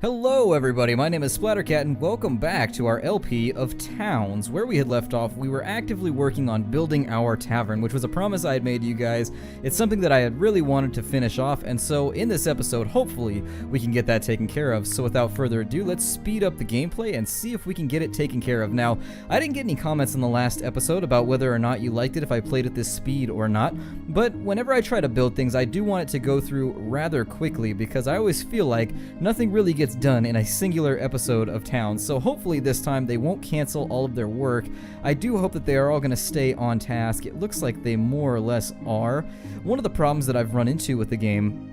Hello everybody, my name is Splattercat and welcome back to our LP of Towns. Where we had left off, we were actively working on building our tavern, which was a promise I had made to you guys. It's something that I had really wanted to finish off, and so in this episode, hopefully, we can get that taken care of. So without further ado, let's speed up the gameplay and see if we can get it taken care of. Now, I didn't get any comments in the last episode about whether or not you liked it if I played at this speed or not, but whenever I try to build things, I do want it to go through rather quickly because I always feel like nothing really gets done in a singular episode of Towns, so hopefully this time they won't cancel all of their work. I do hope that they are all going to stay on task. It looks like they more or less are. One of the problems that I've run into with the game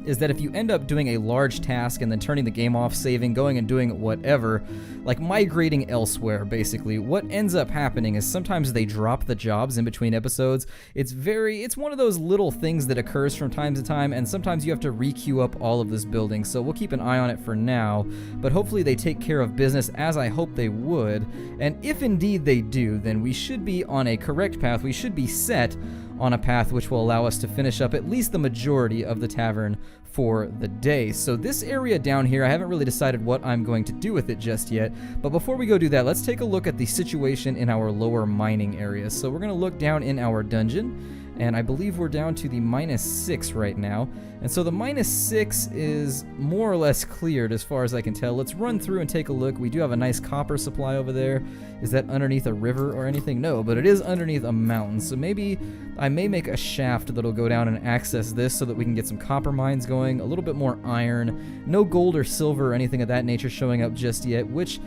is that if you end up doing a large task and then turning the game off, saving, going and doing whatever, like migrating elsewhere basically, what ends up happening is sometimes they drop the jobs in between episodes. It's one of those little things that occurs from time to time, and sometimes you have to re-queue up all of this building, so we'll keep an eye on it for now, but hopefully they take care of business as I hope they would, and if indeed they do, then we should be on a correct path. We should be set on a path which will allow us to finish up at least the majority of the tavern for the day. So this area down here, I haven't really decided what I'm going to do with it just yet, but before we go do that, let's take a look at the situation in our lower mining area. So we're going to look down in our dungeon, and I believe we're down to the -6 right now. And so the -6 is more or less cleared as far as I can tell. Let's run through and take a look. We do have a nice copper supply over there. Is that underneath a river or anything? No, but it is underneath a mountain. So maybe I may make a shaft that'll go down and access this so that we can get some copper mines going, a little bit more iron. No gold or silver or anything of that nature showing up just yet, which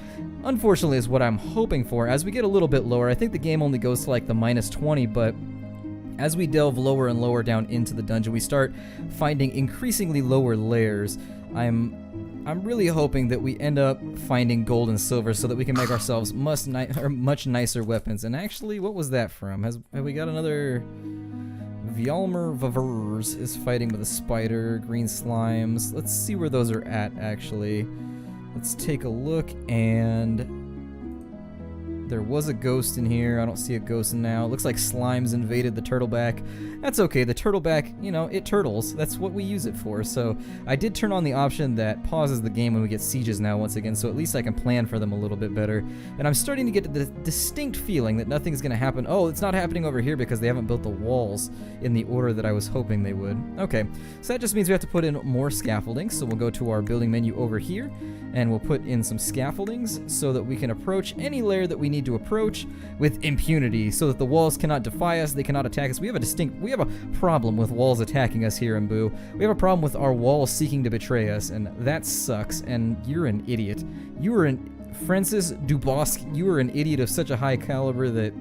unfortunately is what I'm hoping for. As we get a little bit lower, I think the game only goes to like the -20, but as we delve lower and lower down into the dungeon, we start finding increasingly lower layers. I'm really hoping that we end up finding gold and silver so that we can make ourselves much nicer weapons. And actually, what was that from? Have we got another? Vjalmer Vavers is fighting with a spider, green slimes. Let's see where those are at, actually. Let's take a look, and there was a ghost in here. I don't see a ghost now. It looks like slimes invaded the turtleback. That's okay. The turtleback, you know, it turtles. That's what we use it for. So I did turn on the option that pauses the game when we get sieges now once again, so at least I can plan for them a little bit better. And I'm starting to get the distinct feeling that nothing's going to happen. Oh, it's not happening over here because they haven't built the walls in the order that I was hoping they would. Okay, so that just means we have to put in more scaffolding. So we'll go to our building menu over here, and we'll put in some scaffoldings so that we can approach any layer that we need to approach with impunity, so that the walls cannot defy us, they cannot attack us. We have a problem with walls attacking us here in Boo. We have a problem with our walls seeking to betray us, and that sucks, and you're an idiot. Francis Dubosc, you are an idiot of such a high caliber that...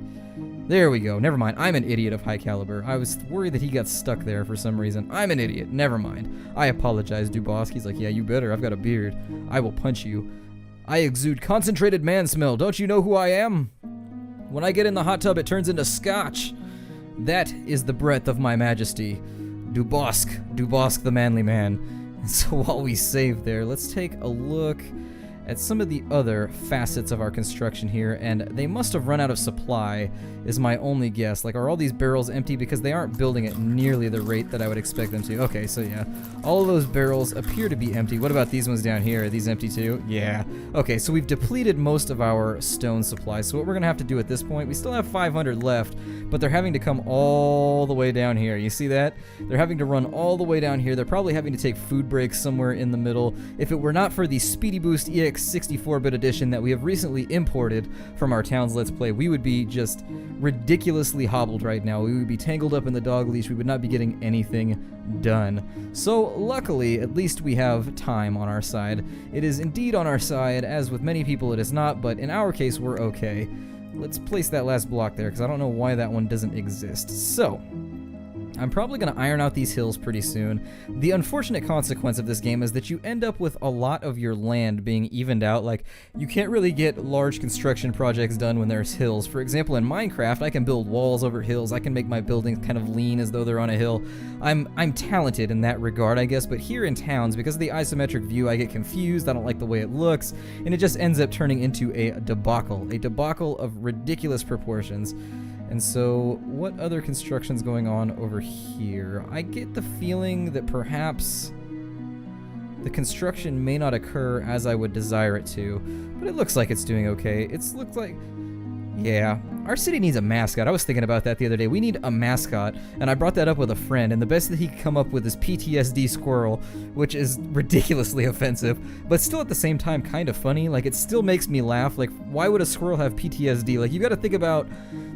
There we go, never mind. I'm an idiot of high caliber. I was worried that he got stuck there for some reason. I'm an idiot, never mind. I apologize, Dubosc. He's like, yeah, you better, I've got a beard. I will punch you. I exude concentrated man smell. Don't you know who I am? When I get in the hot tub, it turns into scotch. That is the breath of my majesty. Dubosc the manly man. And so while we save there, let's take a look at some of the other facets of our construction here, and they must have run out of supply, is my only guess. Like, are all these barrels empty? Because they aren't building at nearly the rate that I would expect them to. Okay, so yeah, all of those barrels appear to be empty. What about these ones down here? Are these empty too? Yeah. Okay, so we've depleted most of our stone supply, so what we're gonna have to do at this point, we still have 500 left, but they're having to come all the way down here. You see that? They're having to run all the way down here. They're probably having to take food breaks somewhere in the middle. If it were not for the Speedy Boost EX 64-bit edition that we have recently imported from our Towns Let's Play, we would be just ridiculously hobbled right now. We would be tangled up in the dog leash. We would not be getting anything done. So luckily, at least we have time on our side. It is indeed on our side, as with many people it is not, but in our case we're okay. Let's place that last block there because I don't know why that one doesn't exist. So I'm probably going to iron out these hills pretty soon. The unfortunate consequence of this game is that you end up with a lot of your land being evened out. Like, you can't really get large construction projects done when there's hills. For example, in Minecraft, I can build walls over hills. I can make my buildings kind of lean as though they're on a hill. I'm talented in that regard, I guess, but here in Towns, because of the isometric view, I get confused. I don't like the way it looks, and it just ends up turning into a debacle of ridiculous proportions. And so, what other construction's going on over here? I get the feeling that perhaps The construction may not occur as I would desire it to, but it looks like it's doing okay. It's looked like... Yeah, our city needs a mascot. I was thinking about that the other day. We need a mascot, and I brought that up with a friend, and the best that he could come up with is PTSD Squirrel, which is ridiculously offensive, but still at the same time kind of funny. Like, it still makes me laugh. Like, why would a squirrel have PTSD? Like, you gotta think about,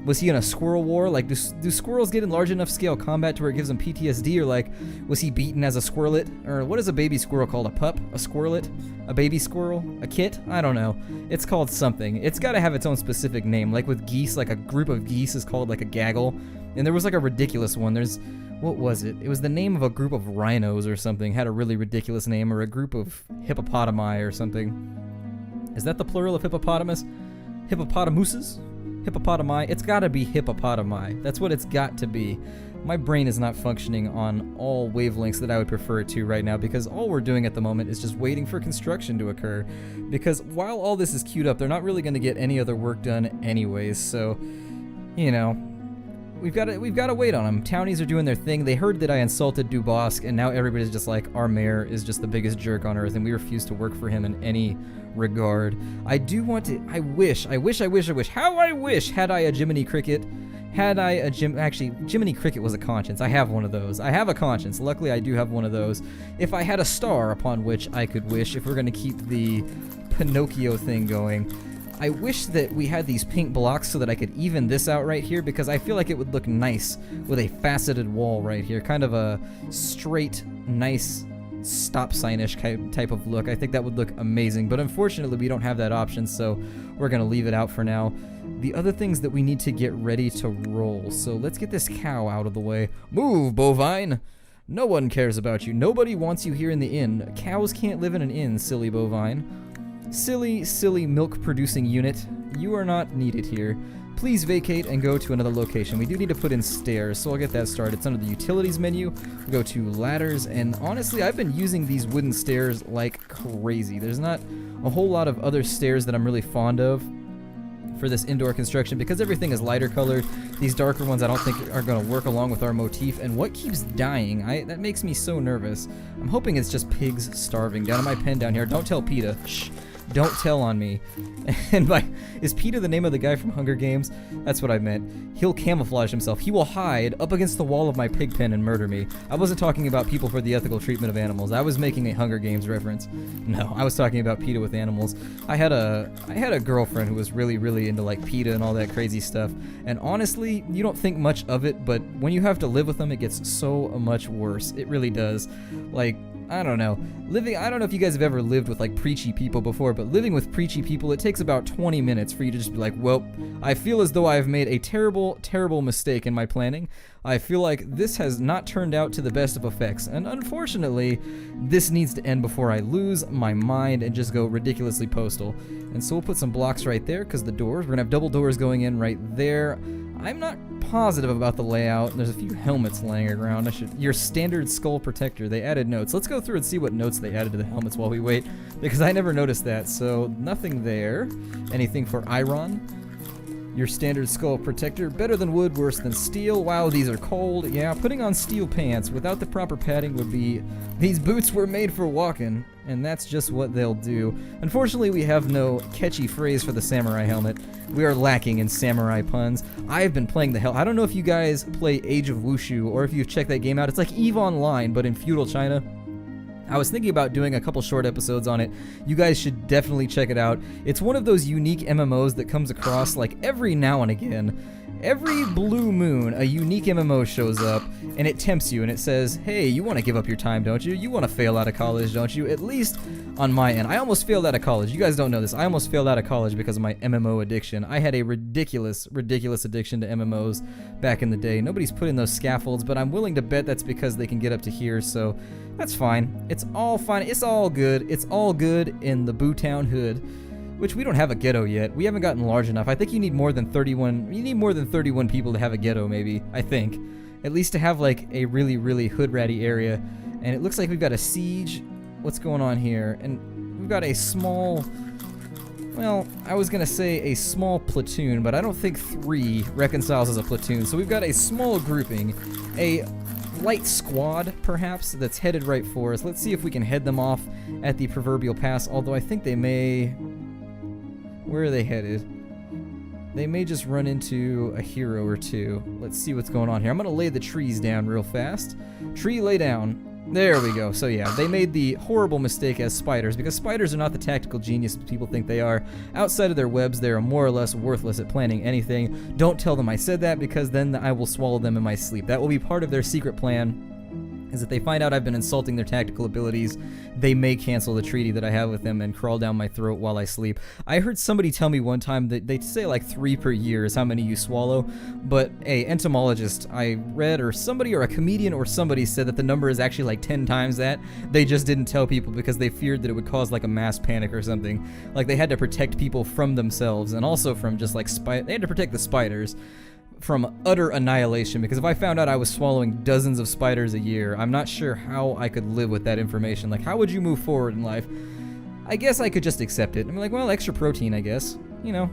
was he in a squirrel war? Like, do squirrels get in large enough scale combat to where it gives them PTSD? Or, like, was he beaten as a squirrelet? Or what is a baby squirrel called? A pup? A squirrelet? A baby squirrel? A kit? I don't know. It's called something. It's gotta have its own specific name. Like with geese, like a group of geese is called like a gaggle. And there was like a ridiculous one. What was it? It was the name of a group of rhinos or something. Had a really ridiculous name. Or a group of hippopotami or something. Is that the plural of hippopotamus? Hippopotamuses? Hippopotami? It's gotta be hippopotami. That's what it's got to be. My brain is not functioning on all wavelengths that I would prefer it to right now, because all we're doing at the moment is just waiting for construction to occur. Because while all this is queued up, they're not really going to get any other work done anyways, so, you know, we've got to wait on them. Townies are doing their thing. They heard that I insulted Dubosc, and now everybody's just like, our mayor is just the biggest jerk on earth, and we refuse to work for him in any regard. I do want to, I wish, how I wish had I a Jiminy Cricket. Had I a actually, Jiminy Cricket was a conscience. I have one of those. I have a conscience. Luckily, I do have one of those. If I had a star upon which I could wish, if we're going to keep the Pinocchio thing going, I wish that we had these pink blocks so that I could even this out right here, because I feel like it would look nice with a faceted wall right here. Kind of a straight, nice, stop sign-ish type of look. I think that would look amazing, but unfortunately we don't have that option, so we're going to leave it out for now. The other things that we need to get ready to roll, so let's get this cow out of the way. Move, bovine! No one cares about you. Nobody wants you here in the inn. Cows can't live in an inn, silly bovine. Silly milk-producing unit. You are not needed here. Please vacate and go to another location. We do need to put in stairs, so I'll get that started. It's under the utilities menu. We'll go to ladders, and honestly, I've been using these wooden stairs like crazy. There's not a whole lot of other stairs that I'm really fond of for this indoor construction, because everything is lighter colored. These darker ones I don't think are going to work along with our motif. And what keeps dying? That makes me so nervous. I'm hoping it's just pigs starving. Down in my pen down here. Don't tell PETA. Shh. Don't tell on me. And is PETA the name of the guy from Hunger Games? That's what I meant. He'll camouflage himself. He will hide up against the wall of my pig pen and murder me. I wasn't talking about people for the ethical treatment of animals. I was making a Hunger Games reference. No, I was talking about PETA with animals. I had a girlfriend who was really, really into like PETA and all that crazy stuff. And honestly, you don't think much of it, but when you have to live with them, it gets so much worse. It really does. Like, I don't know. I don't know if you guys have ever lived with like preachy people before, but living with preachy people, it takes about 20 minutes for you to just be like, well, I feel as though I have made a terrible, terrible mistake in my planning. I feel like this has not turned out to the best of effects, and unfortunately, this needs to end before I lose my mind and just go ridiculously postal. And so we'll put some blocks right there, because the doors, we're gonna have double doors going in right there. I'm not positive about the layout. There's a few helmets laying around. Your standard skull protector. They added notes. Let's go through and see what notes they added to the helmets while we wait, because I never noticed that. So nothing there. Anything for iron? Your standard skull protector. Better than wood, worse than steel. Wow, these are cold. Yeah, putting on steel pants without the proper padding would be... These boots were made for walking, and that's just what they'll do. Unfortunately, we have no catchy phrase for the samurai helmet. We are lacking in samurai puns. I've been playing the hell... I don't know if you guys play Age of Wushu, or if you've checked that game out. It's like EVE Online, but in feudal China. I was thinking about doing a couple short episodes on it. You guys should definitely check it out. It's one of those unique MMOs that comes across like every now and again. Every blue moon, a unique MMO shows up, and it tempts you, and it says, hey, you want to give up your time, don't you? You want to fail out of college, don't you? At least on my end. I almost failed out of college. You guys don't know this. I almost failed out of college because of my MMO addiction. I had a ridiculous, ridiculous addiction to MMOs back in the day. Nobody's put in those scaffolds, but I'm willing to bet that's because they can get up to here, so that's fine. It's all fine. It's all good. It's all good in the Boo Town hood. Which we don't have a ghetto yet. We haven't gotten large enough. I think you need more than 31. You need more than 31 people to have a ghetto, maybe. I think, at least to have like a really, really hood ratty area. And it looks like we've got a siege. What's going on here? And we've got a small. Well, I was gonna say a small platoon, but I don't think 3 reconciles as a platoon. So we've got a small grouping, a light squad, perhaps, that's headed right for us. Let's see if we can head them off at the proverbial pass, although I think they may... Where are they headed? They may just run into a hero or two. Let's see what's going on here. I'm going to lay the trees down real fast. Tree lay down. There we go. So yeah, they made the horrible mistake as spiders, because spiders are not the tactical genius people think they are. Outside of their webs, they are more or less worthless at planning anything. Don't tell them I said that, because then I will swallow them in my sleep. That will be part of their secret plan, is that they find out I've been insulting their tactical abilities, they may cancel the treaty that I have with them and crawl down my throat while I sleep. I heard somebody tell me one time that they say like 3 per year is how many you swallow, but a entomologist I read, or somebody, or a comedian or somebody said that the number is actually like 10 times that. They just didn't tell people because they feared that it would cause like a mass panic or something. Like they had to protect people from themselves, and also from just like they had to protect the spiders from utter annihilation, because if I found out I was swallowing dozens of spiders a year, I'm not sure how I could live with that information. Like, how would you move forward in life? I guess I could just accept it. I'm like, well, extra protein, I guess. You know,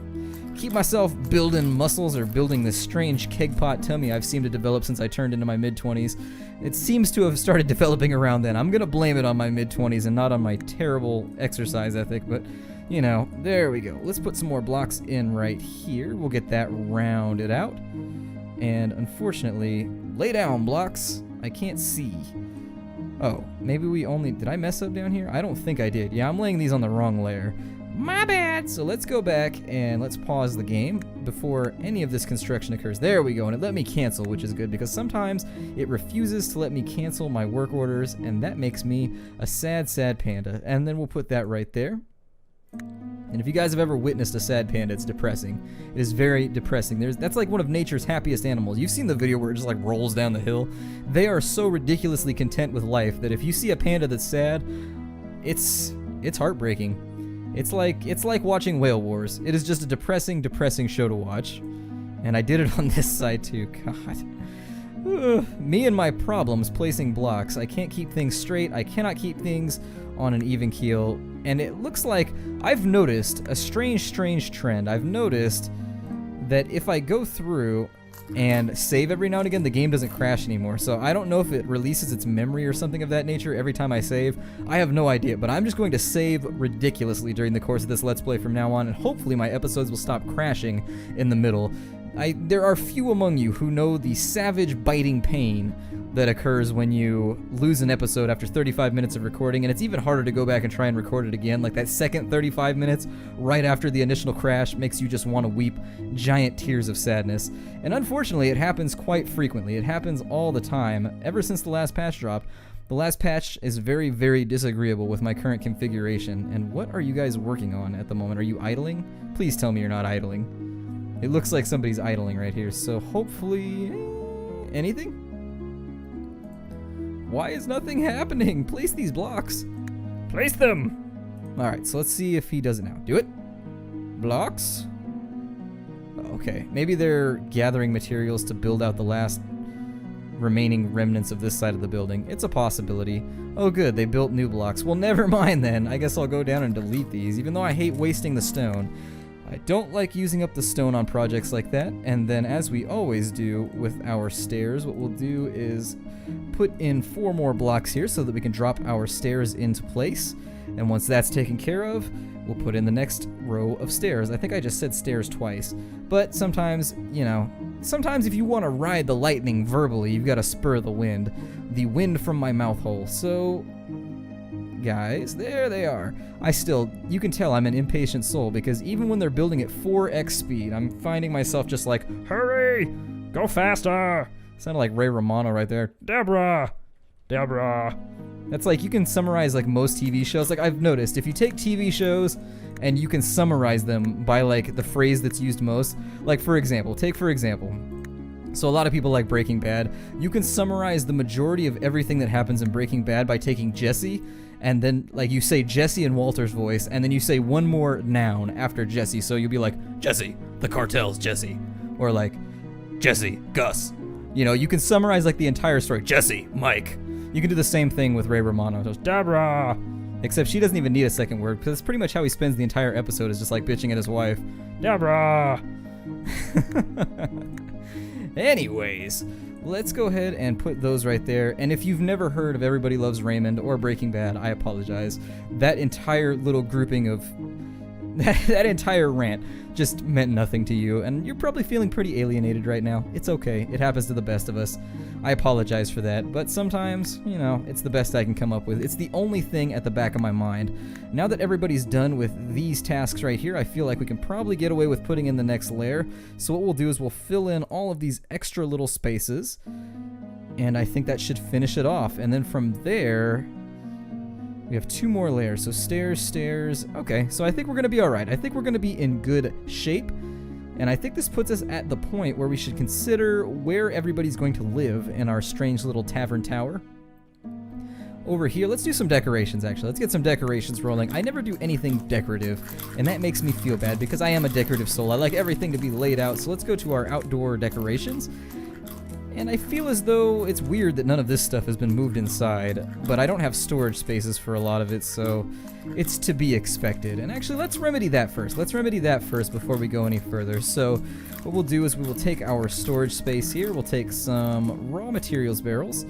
keep myself building muscles, or building this strange keg pot tummy I've seemed to develop since I turned into my mid-20s. It seems to have started developing around then. I'm gonna blame it on my mid-20s and not on my terrible exercise ethic, but you know, there we go. Let's put some more blocks in right here. We'll get that rounded out. And unfortunately, lay down blocks. I can't see. Oh, maybe we only... Did I mess up down here? I don't think I did. Yeah, I'm laying these on the wrong layer. My bad! So let's go back and let's pause the game before any of this construction occurs. There we go, and it let me cancel, which is good, because sometimes it refuses to let me cancel my work orders, and that makes me a sad, sad panda. And then we'll put that right there. And if you guys have ever witnessed a sad panda, it's depressing. It is very depressing. That's like one of nature's happiest animals. You've seen the video where it just like rolls down the hill. They are so ridiculously content with life that if you see a panda that's sad, it's heartbreaking. It's like watching Whale Wars. It is just a depressing, depressing show to watch. And I did it on this side too. God. Me and my problems placing blocks. I can't keep things straight. I cannot keep things on an even keel. And it looks like I've noticed a strange trend. I've noticed that if I go through and save every now and again, the game doesn't crash anymore. So I don't know if it releases its memory or something of that nature every time I save. I have no idea, but I'm just going to save ridiculously during the course of this Let's Play from now on, and hopefully my episodes will stop crashing in the middle. There are few among you who know the savage biting pain that occurs when you lose an episode after 35 minutes of recording, and it's even harder to go back and try and record it again. Like that second 35 minutes right after the initial crash makes you just want to weep giant tears of sadness. And unfortunately, it happens quite frequently. It happens all the time, ever since the last patch dropped. The last patch is very, very disagreeable with my current configuration. And what are you guys working on at the moment? Are you idling? Please tell me you're not idling. It looks like somebody's idling right here, so hopefully... anything? Why is nothing happening? Place these blocks. Place them! Alright, so let's see if he does it now. Do it. Blocks. Okay, maybe they're gathering materials to build out the last remaining remnants of this side of the building. It's a possibility. Oh good, they built new blocks. Well, never mind then. I guess I'll go down and delete these, even though I hate wasting the stone. I don't like using up the stone on projects like that, and then as we always do with our stairs, what we'll do is put in 4 more blocks here so that we can drop our stairs into place, and once that's taken care of, we'll put in the next row of stairs. I think I just said stairs twice, but sometimes, you know, sometimes if you want to ride the lightning verbally, you've got to spur the wind from my mouth hole. So guys, there they are. You can tell I'm an impatient soul, because even when they're building at 4x speed, I'm finding myself just like, hurry, go faster. Sounded like Ray Romano right there. Deborah. That's like, you can summarize like most TV shows. Like I've noticed, if you take TV shows and you can summarize them by like the phrase that's used most, like for example, so a lot of people like Breaking Bad. You can summarize the majority of everything that happens in Breaking Bad by taking Jesse, and then like you say Jesse in Walter's voice, and then you say one more noun after Jesse. So you'll be like, Jesse, the cartel's Jesse. Or like, Jesse, Gus. You know, you can summarize like the entire story. Jesse, Mike. You can do the same thing with Ray Romano. Just, Deborah. Except she doesn't even need a second word, because it's pretty much how he spends the entire episode, is just like bitching at his wife. Deborah. Anyways, let's go ahead and put those right there. And if you've never heard of Everybody Loves Raymond or Breaking Bad, I apologize. That entire little grouping of that entire rant just meant nothing to you, and you're probably feeling pretty alienated right now. It's okay. It happens to the best of us. I apologize for that, but sometimes, you know, it's the best I can come up with. It's the only thing at the back of my mind. Now that everybody's done with these tasks right here, I feel like we can probably get away with putting in the next layer. So what we'll do is we'll fill in all of these extra little spaces, and I think that should finish it off. And then from there, we have 2 more layers, so stairs, stairs. Okay, so I think we're going to be alright. I think we're going to be in good shape, and I think this puts us at the point where we should consider where everybody's going to live in our strange little tavern tower. Over here, let's do some decorations, actually. Let's get some decorations rolling. I never do anything decorative, and that makes me feel bad because I am a decorative soul. I like everything to be laid out, so let's go to our outdoor decorations. And I feel as though it's weird that none of this stuff has been moved inside, but I don't have storage spaces for a lot of it, so it's to be expected. And actually, let's remedy that first. Let's remedy that first before we go any further. So what we'll do is we will take our storage space here. We'll take some raw materials barrels,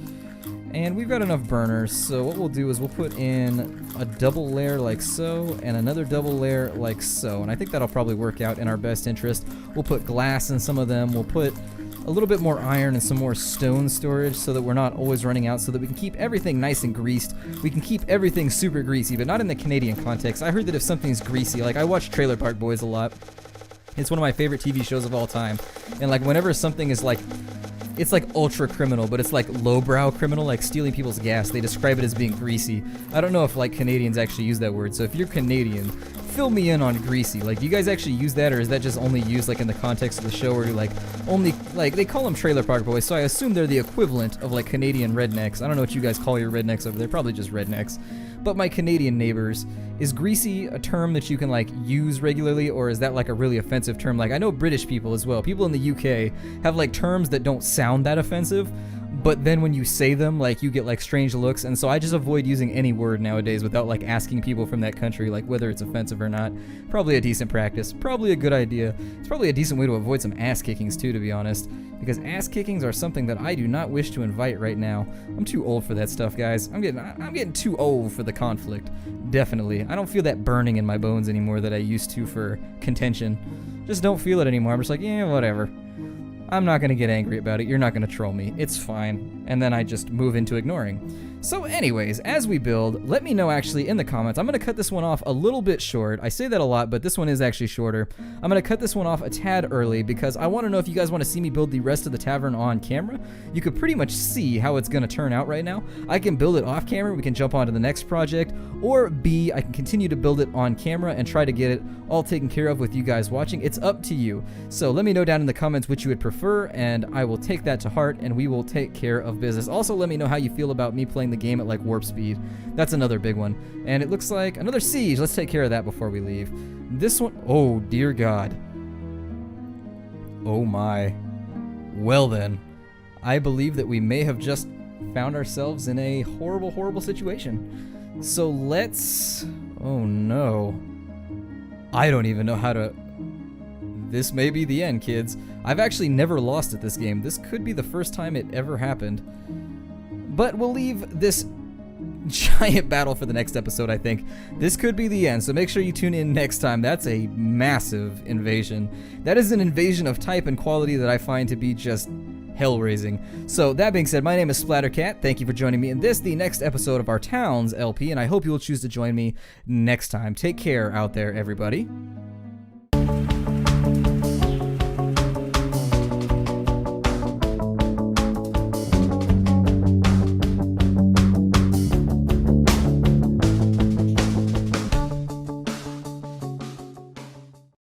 and we've got enough burners. So what we'll do is we'll put in a double layer like so, and another double layer like so. And I think that'll probably work out in our best interest. We'll put glass in some of them. We'll put a little bit more iron and some more stone storage so that we're not always running out, so that we can keep everything nice and greased. We can keep everything super greasy, but not in the Canadian context. I heard that if something's greasy, like I watch Trailer Park Boys a lot. It's one of my favorite TV shows of all time. And like whenever something is like, it's like ultra criminal, but it's like lowbrow criminal, like stealing people's gas, they describe it as being greasy. I don't know if like Canadians actually use that word, so if you're Canadian, fill me in on greasy. Like, do you guys actually use that, or is that just only used like in the context of the show where you're like only, like, they call them Trailer Park Boys, so I assume they're the equivalent of like Canadian rednecks. I don't know what you guys call your rednecks over there, probably just rednecks. But my Canadian neighbors, is greasy a term that you can like use regularly, or is that like a really offensive term? Like, I know British people as well, people in the UK have like terms that don't sound that offensive, but then when you say them, like, you get like strange looks, and so I just avoid using any word nowadays without like asking people from that country like whether it's offensive or not. Probably a decent practice, probably a good idea. It's probably a decent way to avoid some ass kickings too, to be honest, because ass kickings are something that I do not wish to invite right now. I'm too old for that stuff, guys. I'm getting too old for the conflict. Definitely. I don't feel that burning in my bones anymore that I used to for contention. Just don't feel it anymore. I'm just like, yeah, whatever. I'm not going to get angry about it. You're not going to troll me. It's fine. And then I just move into ignoring. So anyways, as we build, let me know actually in the comments. I'm going to cut this one off a little bit short. I say that a lot, but this one is actually shorter. I'm going to cut this one off a tad early because I want to know if you guys want to see me build the rest of the tavern on camera. You could pretty much see how it's going to turn out right now. I can build it off camera. We can jump on to the next project. Or B, I can continue to build it on camera and try to get it all taken care of with you guys watching. It's up to you. So let me know down in the comments which you would prefer, and I will take that to heart and we will take care of business. Also, let me know how you feel about me playing the game at like warp speed. That's another big one. And it looks like another siege. Let's take care of that before we leave. This one, oh dear God. Oh my. Well then, I believe that we may have just found ourselves in a horrible, horrible situation. So let's, oh no. I don't even know how to, this may be the end, kids. I've actually never lost at this game. This could be the first time it ever happened. But we'll leave this giant battle for the next episode, I think. This could be the end, so make sure you tune in next time. That's a massive invasion. That is an invasion of type and quality that I find to be just hell-raising. So that being said, my name is Splattercat. Thank you for joining me in this, the next episode of our Towns LP, and I hope you will choose to join me next time. Take care out there, everybody.